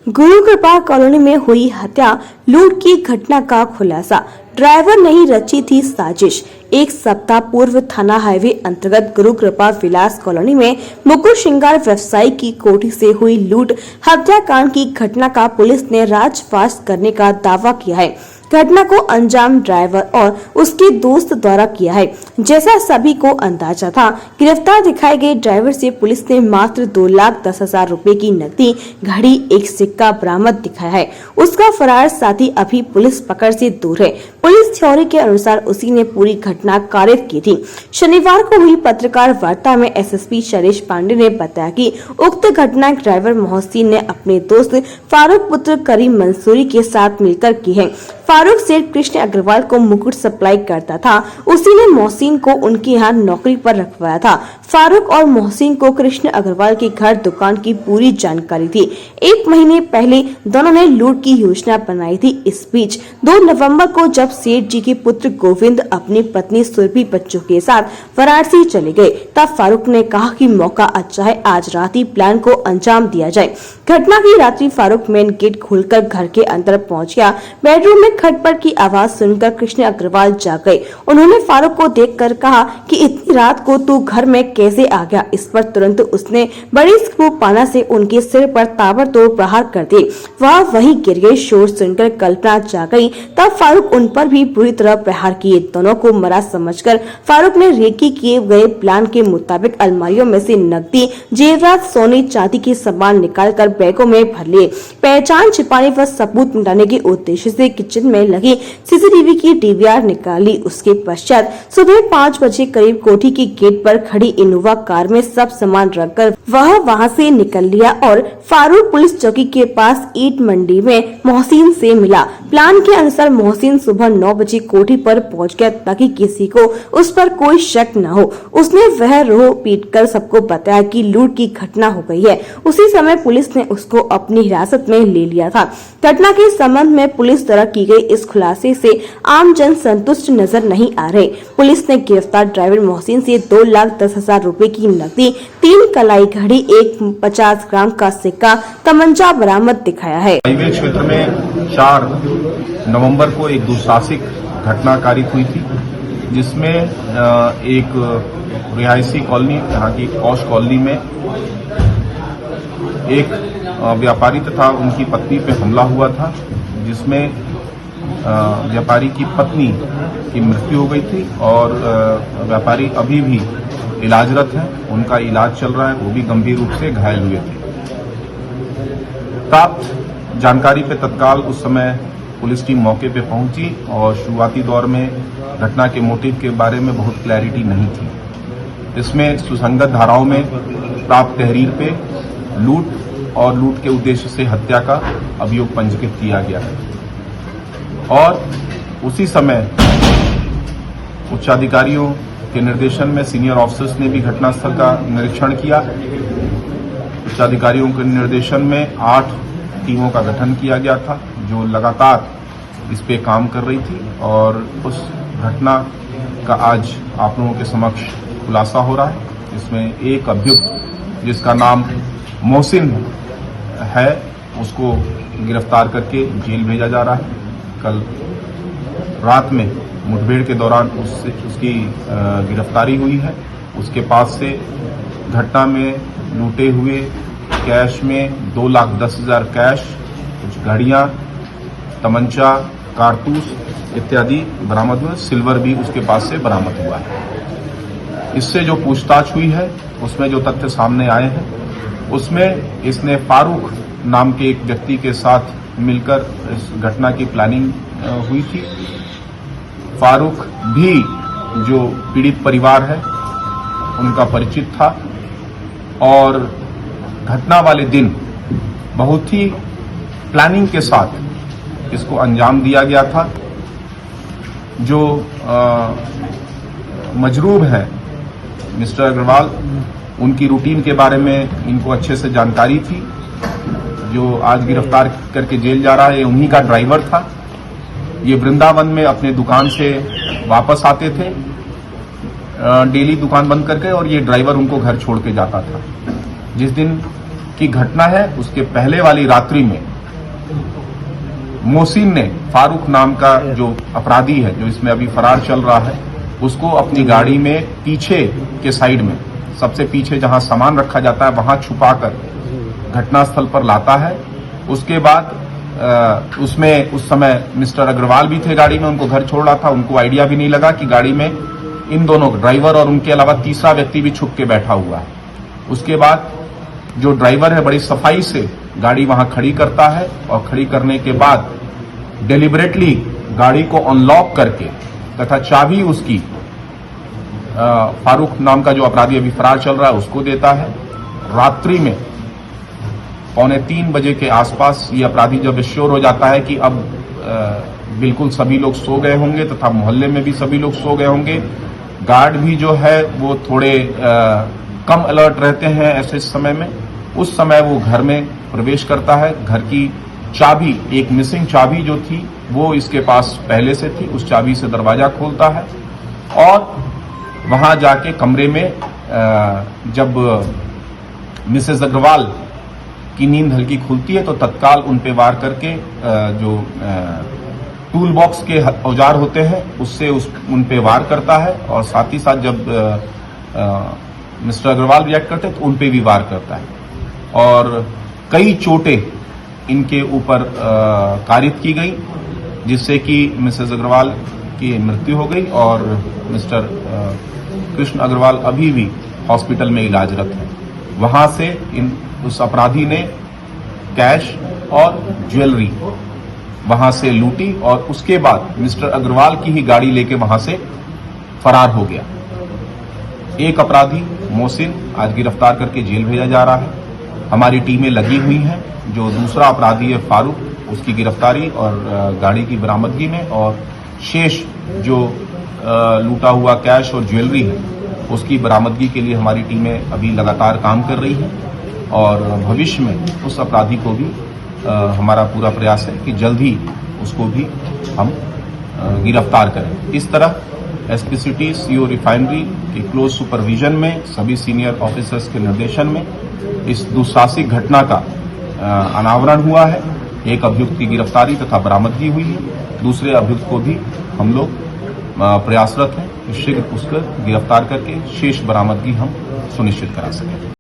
गुरु कृपा कॉलोनी में हुई हत्या लूट की घटना का खुलासा। ड्राइवर नहीं रची थी साजिश। एक सप्ताह पूर्व थाना हाईवे अंतर्गत गुरु कृपा विलास कॉलोनी में मुकुट श्रृंगार व्यवसायी की कोठी से हुई लूट हत्याकांड की घटना का पुलिस ने राजफाश करने का दावा किया है। घटना को अंजाम ड्राइवर और उसके दोस्त द्वारा किया है, जैसा सभी को अंदाजा था। गिरफ्तार दिखाए गए ड्राइवर से पुलिस ने मात्र 2,10,000 रुपए की नकदी, घड़ी, एक सिक्का बरामद दिखाया है। उसका फरार साथी अभी पुलिस पकड़ से दूर है। पुलिस थ्योरी के अनुसार उसी ने पूरी घटना कारित की थी। शनिवार को हुई पत्रकार वार्ता में एसएसपी शैलेश पांडे ने बताया कि उक्त घटना ड्राइवर मोहसिन ने अपने दोस्त फारूक पुत्र करीम मंसूरी के साथ मिलकर की है। फारूक सेठ कृष्ण अग्रवाल को मुकुट सप्लाई करता था। उसी ने मोहसिन को उनके यहाँ नौकरी पर रखवाया था। फारूक और मोहसिन को कृष्ण अग्रवाल के घर दुकान की पूरी जानकारी थी। 1 महीने पहले दोनों ने लूट की योजना बनाई थी। इस बीच 2 नवंबर को जब सेठ जी के पुत्र गोविंद अपनी पत्नी सुरभि बच्चों के साथ वाराणसी चले गए, तब फारूक ने कहा कि मौका अच्छा है, आज रात ही प्लान को अंजाम दिया जाए। घटना की रात्रि फारूक मेन गेट खोलकर घर के अंदर पहुंच गया। बेडरूम में खटपट की आवाज सुनकर कृष्ण अग्रवाल जाग गए। उन्होंने फारूक को देखकर कहा कि इतनी रात को तू घर में कैसे आ गया। इस पर तुरंत उसने बड़ी स्क्रू पाना से उनके सिर पर ताबड़तोड़ प्रहार कर दिए। वह वहीं गिर गए। शोर सुनकर कल्पना जाग गई। तब फारूक उन पर भी बुरी तरह प्रहार किए। दोनों को मरा समझकर फारूक ने रेकी किए गए प्लान के मुताबिक अलमारियों में से नकदी, जेवरात, सोने चांदी के सामान निकालकर बैगों में भर लिए। पहचान छिपाने व सबूत मिटाने के उद्देश्य से किचन में लगी सीसीटीवी की डीवीआर निकाली। उसके पश्चात सुबह 5 बजे करीब कोठी की गेट पर खड़ी इनोवा कार में सब सामान रखकर वह वहां से निकल लिया और फारूक पुलिस चौकी के पास ईट मंडी में मोहसिन से मिला। प्लान के अनुसार मोहसिन सुबह 9 बजे कोठी पर पहुंच गया ताकि किसी को उस पर कोई शक न हो। उसने वह रो पीटकर सबको बताया कि लूट की घटना हो गई है। उसी समय पुलिस ने उसको अपनी हिरासत में ले लिया था। घटना के संबंध में पुलिस द्वारा की गई इस खुलासे से आम जन संतुष्ट नजर नहीं आ रहे। पुलिस ने गिरफ्तार ड्राइवर मोहसिन से 2,10,000 रुपए की नकदी, 3 कलाई घड़ी, एक 50 ग्राम का सिक्का, तमंचा बरामद दिखाया है। हाईवे क्षेत्र में 4 नवंबर को एक दुस्साहसिक घटना कारित हुई थी, जिसमें एक रिहायशी कॉलोनी, यहाँ की पॉश कॉलोनी में एक व्यापारी तथा उनकी पत्नी पे हमला हुआ था, जिसमें व्यापारी की पत्नी की मृत्यु हो गई थी और व्यापारी अभी भी इलाजरत हैं। उनका इलाज चल रहा है, वो भी गंभीर रूप से घायल हुए थे। प्राप्त जानकारी पे तत्काल उस समय पुलिस टीम मौके पे पहुंची और शुरुआती दौर में घटना के मोटिव के बारे में बहुत क्लैरिटी नहीं थी। इसमें सुसंगत धाराओं में प्राप्त तहरीर पे लूट और लूट के उद्देश्य से हत्या का अभियोग पंजीकृत किया गया है और उसी समय उच्चाधिकारियों के निर्देशन में सीनियर ऑफिसर्स ने भी घटनास्थल का निरीक्षण किया। उच्चाधिकारियों के निर्देशन में 8 टीमों का गठन किया गया था, जो लगातार इस पे काम कर रही थी और उस घटना का आज आप लोगों के समक्ष खुलासा हो रहा है। इसमें एक अभियुक्त जिसका नाम मोहसिन है, उसको गिरफ्तार करके जेल भेजा जा रहा है। कल रात में मुठभेड़ के दौरान उसकी गिरफ्तारी हुई है। उसके पास से घटना में लूटे हुए कैश में 2,10,000 कैश, कुछ घड़ियां, तमंचा, कारतूस इत्यादि बरामद हुए। सिल्वर भी उसके पास से बरामद हुआ है। इससे जो पूछताछ हुई है, उसमें जो तथ्य सामने आए हैं, उसमें इसने फारूक नाम के एक व्यक्ति के साथ मिलकर इस घटना की प्लानिंग हुई थी। फारूक भी जो पीड़ित परिवार है उनका परिचित था और घटना वाले दिन बहुत ही प्लानिंग के साथ इसको अंजाम दिया गया था। जो मजरूब है मिस्टर अग्रवाल, उनकी रूटीन के बारे में इनको अच्छे से जानकारी थी। जो आज गिरफ्तार करके जेल जा रहा है, उन्हीं का ड्राइवर था। ये वृंदावन में अपने दुकान से वापस आते थे डेली दुकान बंद करके, और ये ड्राइवर उनको घर छोड़ के जाता था। जिस दिन की घटना है उसके पहले वाली रात्रि में मोहसिन ने, फारूक नाम का जो अपराधी है, जो इसमें अभी फरार चल रहा है, उसको अपनी गाड़ी में पीछे के साइड में, सबसे पीछे जहां सामान रखा जाता है वहां छुपाकर घटनास्थल पर लाता है। उसके बाद उसमें उस समय मिस्टर अग्रवाल भी थे गाड़ी में, उनको घर छोड़ रहा था, उनको आइडिया भी नहीं लगा कि गाड़ी में इन दोनों ड्राइवर और उनके अलावा तीसरा व्यक्ति भी छुप के बैठा हुआ है। उसके बाद जो ड्राइवर है बड़ी सफाई से गाड़ी वहां खड़ी करता है और खड़ी करने के बाद डेलिबरेटली गाड़ी को अनलॉक करके तथा चाबी उसकी फारूक नाम का जो अपराधी अभी फरार चल रहा है उसको देता है। रात्रि में 2:45 बजे के आसपास ये अपराधी जब श्योर हो जाता है कि अब बिल्कुल सभी लोग सो गए होंगे तथा मोहल्ले में भी सभी लोग सो गए होंगे, गार्ड भी जो है वो थोड़े कम अलर्ट रहते हैं ऐसे समय में, उस समय वो घर में प्रवेश करता है। घर की चाबी, एक मिसिंग चाबी जो थी वो इसके पास पहले से थी, उस चाबी से दरवाजा खोलता है और वहां जाके कमरे में जब मिसेस अग्रवाल की नींद हल्की खुलती है तो तत्काल उन पे वार करके जो टूल बॉक्स के औजार होते हैं उससे उन पे वार करता है और साथ ही साथ जब मिस्टर अग्रवाल रिएक्ट करते हैं तो उन पे भी वार करता है और कई चोटें इनके ऊपर कारित की गई, जिससे कि मिसेस अग्रवाल की मृत्यु हो गई और मिस्टर कृष्ण अग्रवाल अभी भी हॉस्पिटल में इलाजरत है। वहां से उस अपराधी ने कैश और ज्वेलरी वहां से लूटी और उसके बाद मिस्टर अग्रवाल की ही गाड़ी लेके वहां से फरार हो गया। एक अपराधी मोहसिन आज गिरफ्तार करके जेल भेजा जा रहा है। हमारी टीमें लगी हुई हैं। जो दूसरा अपराधी है फारूक, उसकी गिरफ्तारी और गाड़ी की बरामदगी में, और शेष जो लूटा हुआ कैश और ज्वेलरी है उसकी बरामदगी के लिए हमारी टीमें अभी लगातार काम कर रही हैं और भविष्य में उस अपराधी को भी हमारा पूरा प्रयास है कि जल्द ही उसको भी हम गिरफ्तार करें। इस तरह एसपी सिटी सीओ रिफाइनरी के क्लोज सुपरविजन में सभी सीनियर ऑफिसर्स के निर्देशन में इस दुस्साहसिक घटना का अनावरण हुआ है। एक अभियुक्त की गिरफ्तारी तथा बरामदगी हुई है, दूसरे अभियुक्त को भी हम लोग प्रयासरत हैं कि शीघ्र उसको गिरफ्तार करके शेष बरामदगी हम सुनिश्चित करा सकें।